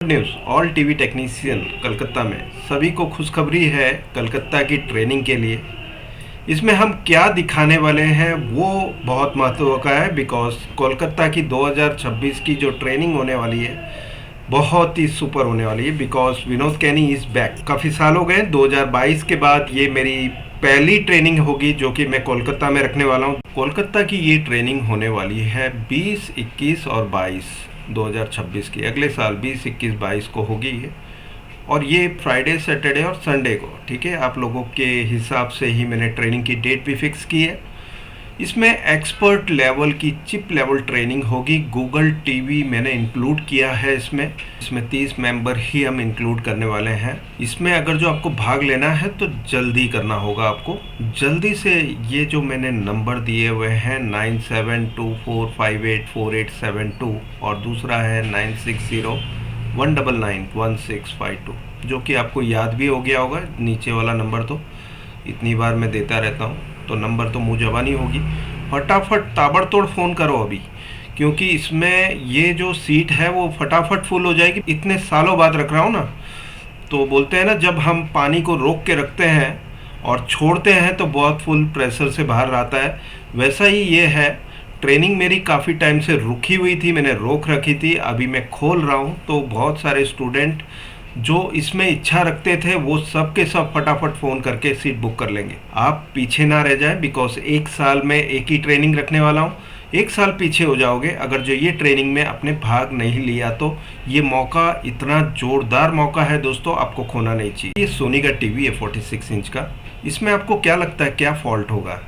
News all TV technician Calcutta में सभी को खुशखबरी है कलकत्ता की ट्रेनिंग के लिए। इसमें हम क्या दिखाने वाले हैं वो बहुत महत्व का है, बिकॉज कोलकाता की 2026 की जो ट्रेनिंग होने वाली है बहुत ही सुपर होने वाली है। Because Vinod Kenny is back. काफ़ी साल हो गए, 2022 के बाद ये मेरी पहली ट्रेनिंग होगी जो कि मैं कोलकाता में रखने वाला हूँ। कोलकाता की ये ट्रेनिंग होने वाली है 20, 21 और 22 2026 की, अगले साल 20, 21, 22 को होगी ये। और ये फ्राइडे, सैटरडे और संडे को, ठीक है, आप लोगों के हिसाब से ही मैंने ट्रेनिंग की डेट भी फिक्स की है। इसमें एक्सपर्ट लेवल की चिप लेवल ट्रेनिंग होगी। गूगल टीवी मैंने इंक्लूड किया है इसमें 30 मेंबर ही हम इंक्लूड करने वाले हैं। इसमें अगर जो आपको भाग लेना है तो जल्दी करना होगा आपको, जल्दी से। ये जो मैंने नंबर दिए हुए हैं 9724584872 और दूसरा है 9601991652, जो कि आपको याद भी हो गया होगा। नीचे वाला नंबर तो इतनी बार मैं देता रहता हूँ तो नंबर तो मुँह ज़बानी होगी। फटाफट ताबड़तोड़ फ़ोन करो अभी, क्योंकि इसमें ये जो सीट है वो फटाफट फुल हो जाएगी। इतने सालों बाद रख रहा हूँ ना, तो बोलते हैं ना, जब हम पानी को रोक के रखते हैं और छोड़ते हैं तो बहुत फुल प्रेशर से बाहर आता है, वैसा ही ये है। ट्रेनिंग मेरी काफ़ी टाइम से रुकी हुई थी, मैंने रोक रखी थी, अभी मैं खोल रहा हूँ। तो बहुत सारे स्टूडेंट जो इसमें इच्छा रखते थे वो सब के सब फटाफट फ़ोन करके सीट बुक कर लेंगे। आप पीछे ना रह जाएं, बिकॉज एक साल में एक ही ट्रेनिंग रखने वाला हूँ। एक साल पीछे हो जाओगे अगर जो ये ट्रेनिंग में आपने भाग नहीं लिया तो। ये मौका इतना ज़ोरदार मौका है दोस्तों, आपको खोना नहीं चाहिए। ये सोनी का टीवी है 46 इंच का। इसमें आपको क्या लगता है क्या फॉल्ट होगा?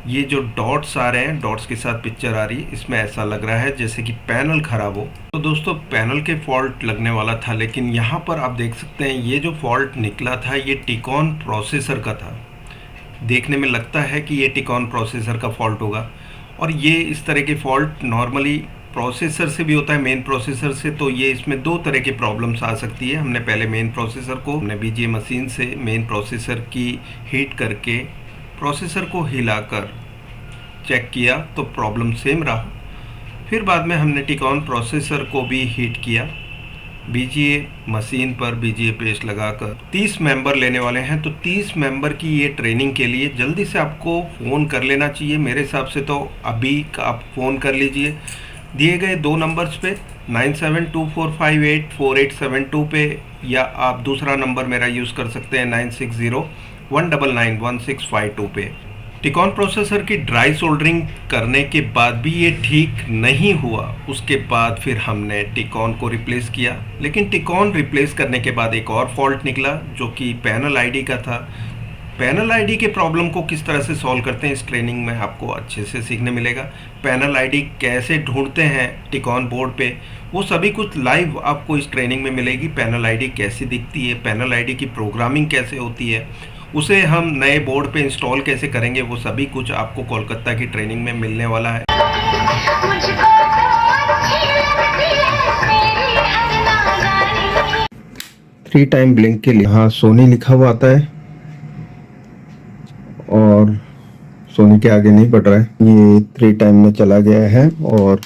ये जो डॉट्स आ रहे हैं, डॉट्स के साथ पिक्चर आ रही है, इसमें ऐसा लग रहा है जैसे कि पैनल ख़राब हो। तो दोस्तों पैनल के फॉल्ट लगने वाला था, लेकिन यहाँ पर आप देख सकते हैं ये जो फॉल्ट निकला था ये टिकॉन प्रोसेसर का था। देखने में लगता है कि ये टिकॉन प्रोसेसर का फॉल्ट होगा, और ये इस तरह के फॉल्ट नॉर्मली प्रोसेसर से भी होता है, मेन प्रोसेसर से। तो ये इसमें दो तरह की प्रॉब्लम्स आ सकती है। हमने पहले मेन प्रोसेसर को, हमने बीजीए मशीन से मेन प्रोसेसर की हीट करके प्रोसेसर को हिलाकर चेक किया तो प्रॉब्लम सेम रहा। फिर बाद में हमने टिकॉन प्रोसेसर को भी हीट किया बीजीए मशीन पर, बीजीए पेस्ट लगाकर। 30 मेंबर लेने वाले हैं, तो 30 मेंबर की ये ट्रेनिंग के लिए जल्दी से आपको फ़ोन कर लेना चाहिए। मेरे हिसाब से तो अभी आप फ़ोन कर लीजिए दिए गए 2 नंबर्स पे, 9724584872 पे, या आप दूसरा नंबर मेरा यूज़ कर सकते हैं 9601991652 पे। टिकॉन प्रोसेसर की ड्राई सोल्डरिंग करने के बाद भी ये ठीक नहीं हुआ। उसके बाद फिर हमने टिकॉन को रिप्लेस किया, लेकिन टिकॉन रिप्लेस करने के बाद एक और फॉल्ट निकला जो कि पैनल आईडी का था। पैनल आईडी के प्रॉब्लम को किस तरह से सॉल्व करते हैं इस ट्रेनिंग में आपको अच्छे से सीखने मिलेगा। पैनल आईडी कैसे ढूंढते हैं टिकॉन बोर्ड पे, वो सभी कुछ लाइव आपको इस ट्रेनिंग में मिलेगी। पैनल आईडी कैसी दिखती है, पैनल आईडी की प्रोग्रामिंग कैसे होती है, उसे हम नए बोर्ड पे इंस्टॉल कैसे करेंगे, वो सभी कुछ आपको कोलकाता की ट्रेनिंग में मिलने वाला है। 3 टाइम ब्लिंक के लिए हाँ सोनी लिखा हुआ आता है और सोनी के आगे नहीं बढ़ रहा है। ये 3 टाइम में चला गया है और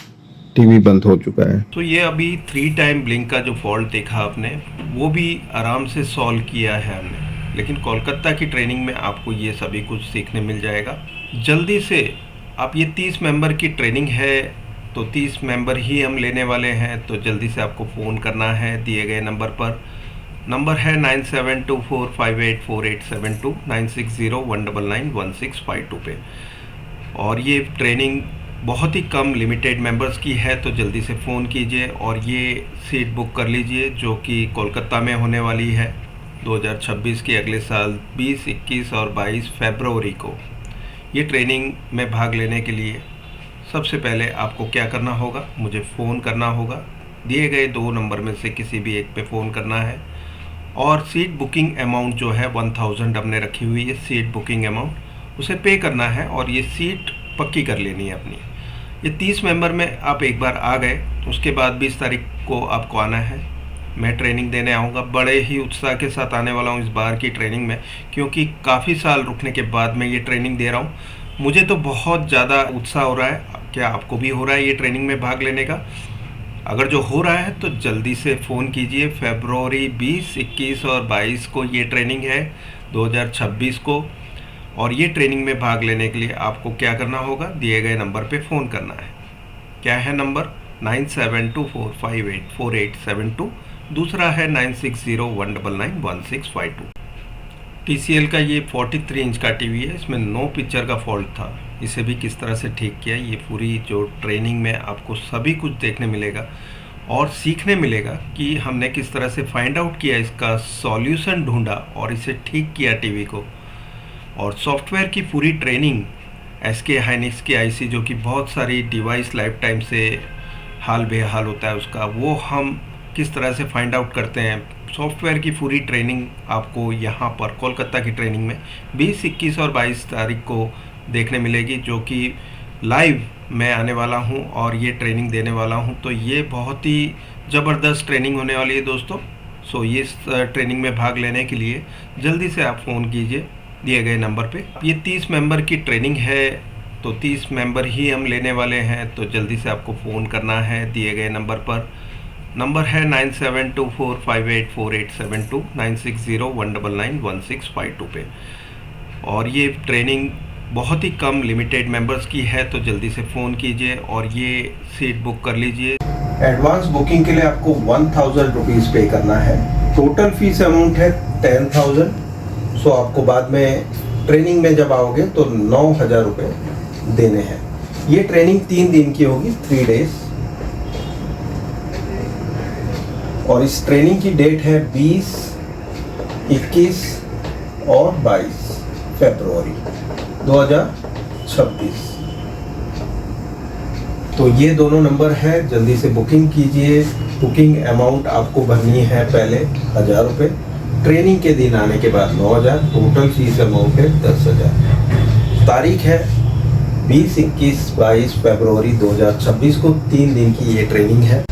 टीवी बंद हो चुका है। तो ये अभी 3 टाइम ब्लिंक का जो फॉल्ट देखा आपने वो भी आराम से सॉल्व किया है हमने। लेकिन कोलकाता की ट्रेनिंग में आपको ये सभी कुछ सीखने मिल जाएगा। जल्दी से आप, ये 30 मेंबर की ट्रेनिंग है तो 30 मेंबर ही हम लेने वाले हैं, तो जल्दी से आपको फ़ोन करना है दिए गए नंबर पर। नंबर है 9724584872 9601991652 पे। और ये ट्रेनिंग बहुत ही कम लिमिटेड मेंबर्स की है, तो जल्दी से फ़ोन कीजिए और ये सीट बुक कर लीजिए जो कि कोलकाता में होने वाली है 2026 की, अगले साल 20, 21 और 22 फरवरी को। ये ट्रेनिंग में भाग लेने के लिए सबसे पहले आपको क्या करना होगा, मुझे फ़ोन करना होगा। दिए गए 2 नंबर में से किसी भी एक पे फ़ोन करना है, और सीट बुकिंग अमाउंट जो है 1000 हमने रखी हुई है सीट बुकिंग अमाउंट, उसे पे करना है और ये सीट पक्की कर लेनी है अपनी। ये 30 मेंबर में आप एक बार आ गए, उसके बाद 20 तारीख को आपको आना है। मैं ट्रेनिंग देने आऊँगा, बड़े ही उत्साह के साथ आने वाला हूँ इस बार की ट्रेनिंग में, क्योंकि काफ़ी साल रुकने के बाद मैं ये ट्रेनिंग दे रहा हूँ। मुझे तो बहुत ज़्यादा उत्साह हो रहा है। क्या आपको भी हो रहा है ये ट्रेनिंग में भाग लेने का? अगर जो हो रहा है तो जल्दी से फ़ोन कीजिए। फरवरी 20, 21 और 22 को ये ट्रेनिंग है 2026 को। और ये ट्रेनिंग में भाग लेने के लिए आपको क्या करना होगा, दिए गए नंबर पे फ़ोन करना है। क्या है नंबर? 9724584872। दूसरा है 9601991652। TCL का ये 43 इंच का टीवी है, इसमें नो पिक्चर का फॉल्ट था। इसे भी किस तरह से ठीक किया, ये पूरी जो ट्रेनिंग में आपको सभी कुछ देखने मिलेगा और सीखने मिलेगा कि हमने किस तरह से फाइंड आउट किया, इसका सॉल्यूशन ढूंढा और इसे ठीक किया टीवी को। और सॉफ्टवेयर की पूरी ट्रेनिंग SK हाइनिक्स की IC, जो कि बहुत सारी डिवाइस लाइफ टाइम से हाल बेहाल होता है उसका, वो हम किस तरह से फाइंड आउट करते हैं। सॉफ्टवेयर की पूरी ट्रेनिंग आपको यहाँ पर कोलकाता की ट्रेनिंग में 20, 21 और 22 तारीख को देखने मिलेगी, जो कि लाइव मैं आने वाला हूँ और ये ट्रेनिंग देने वाला हूँ। तो ये बहुत ही ज़बरदस्त ट्रेनिंग होने वाली है दोस्तों। सो ये ट्रेनिंग में भाग लेने के लिए जल्दी से आप फ़ोन कीजिए दिए गए नंबर पे। ये 30 मेंबर की ट्रेनिंग है, तो 30 मेंबर ही हम लेने वाले हैं। तो जल्दी से आपको फ़ोन करना है दिए गए नंबर पर। नंबर है 9724584872, 9601991652 पे। और ये ट्रेनिंग बहुत ही कम लिमिटेड मेंबर्स की है, तो जल्दी से फ़ोन कीजिए और ये सीट बुक कर लीजिए। एडवांस बुकिंग के लिए आपको 1000 रुपीज़ पे करना है। टोटल फीस अमाउंट है 10,000। सो आपको बाद में ट्रेनिंग में जब आओगे तो 9,000 रुपये देने हैं। ये ट्रेनिंग 3 दिन की होगी, 3 डेज। और इस ट्रेनिंग की डेट है 20, 21 और 22 फरवरी 2026। तो ये दोनों नंबर है, जल्दी से बुकिंग कीजिए। बुकिंग अमाउंट आपको भरनी है पहले 1000 रुपये, ट्रेनिंग के दिन आने के बाद 9,000, टोटल फीस अमाउंट है 10,000। तारीख है 20, 21, 22 फरवरी 2026 को। 3 दिन की ये ट्रेनिंग है।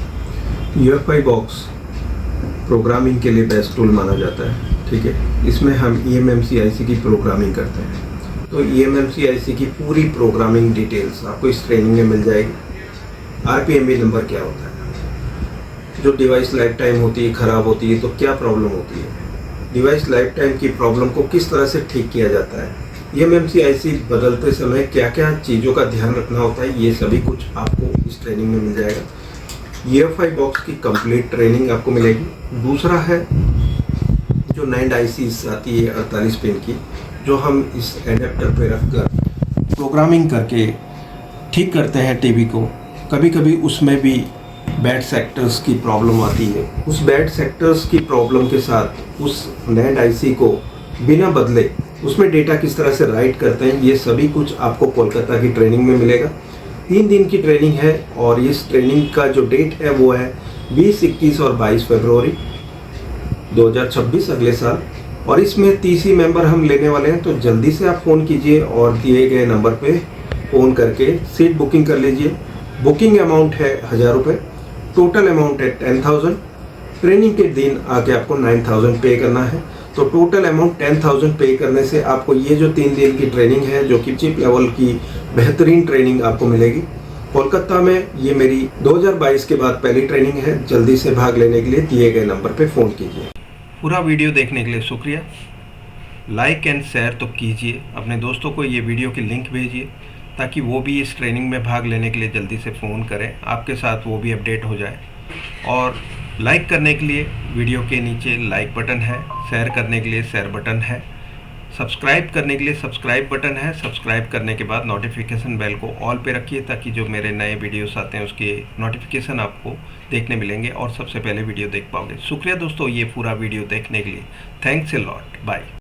UFI बॉक्स प्रोग्रामिंग के लिए बेस्ट टूल माना जाता है, ठीक है। इसमें हम eMMC IC की प्रोग्रामिंग करते हैं। तो eMMC IC की पूरी प्रोग्रामिंग डिटेल्स आपको इस ट्रेनिंग में मिल जाएगी। RPMB नंबर क्या होता है, जो डिवाइस लाइफ टाइम होती है, ख़राब होती है तो क्या प्रॉब्लम होती है, डिवाइस लाइफ टाइम की प्रॉब्लम को किस तरह से ठीक किया जाता है, eMMC IC बदलते समय क्या क्या चीज़ों का ध्यान रखना होता है, ये सभी कुछ आपको इस ट्रेनिंग में मिल जाएगा। UFI बॉक्स की कंप्लीट ट्रेनिंग आपको मिलेगी। दूसरा है जो NAND ICs आती है 48 पिन की, जो हम इस एडेप्टर पे रखकर प्रोग्रामिंग करके ठीक करते हैं टीवी को। कभी कभी उसमें भी बैड सेक्टर्स की प्रॉब्लम आती है। उस बैड सेक्टर्स की प्रॉब्लम के साथ उस NAND IC को बिना बदले उसमें डेटा किस तरह से राइट करते हैं, ये सभी कुछ आपको कोलकाता की ट्रेनिंग में मिलेगा। 3 दिन की ट्रेनिंग है और इस ट्रेनिंग का जो डेट है वो है 20, 21 और 22 फरवरी 2026 अगले साल। और इसमें 30 ही मेंबर हम लेने वाले हैं, तो जल्दी से आप फ़ोन कीजिए और दिए गए नंबर पे फ़ोन करके सीट बुकिंग कर लीजिए। बुकिंग अमाउंट है 1000 रुपये, टोटल अमाउंट है 10,000। ट्रेनिंग के दिन आके आपको 9,000 पे करना है। तो टोटल अमाउंट 10,000 पे करने से आपको ये जो 3 दिन की ट्रेनिंग है, जो कि चिप लेवल की बेहतरीन ट्रेनिंग आपको मिलेगी कोलकाता में। ये मेरी 2022 के बाद पहली ट्रेनिंग है। जल्दी से भाग लेने के लिए दिए गए नंबर पे फ़ोन कीजिए। पूरा वीडियो देखने के लिए शुक्रिया। लाइक एंड शेयर तो कीजिए, अपने दोस्तों को ये वीडियो की लिंक भेजिए ताकि वो भी इस ट्रेनिंग में भाग लेने के लिए जल्दी से फ़ोन करें, आपके साथ वो भी अपडेट हो जाए। और लाइक करने के लिए वीडियो के नीचे लाइक बटन है, शेयर करने के लिए शेयर बटन है, सब्सक्राइब करने के लिए सब्सक्राइब बटन है। सब्सक्राइब करने के बाद नोटिफिकेशन बेल को ऑल पे रखिए ताकि जो मेरे नए वीडियोस आते हैं उसके नोटिफिकेशन आपको देखने मिलेंगे और सबसे पहले वीडियो देख पाओगे। शुक्रिया दोस्तों ये पूरा वीडियो देखने के लिए। Thanks a lot, bye.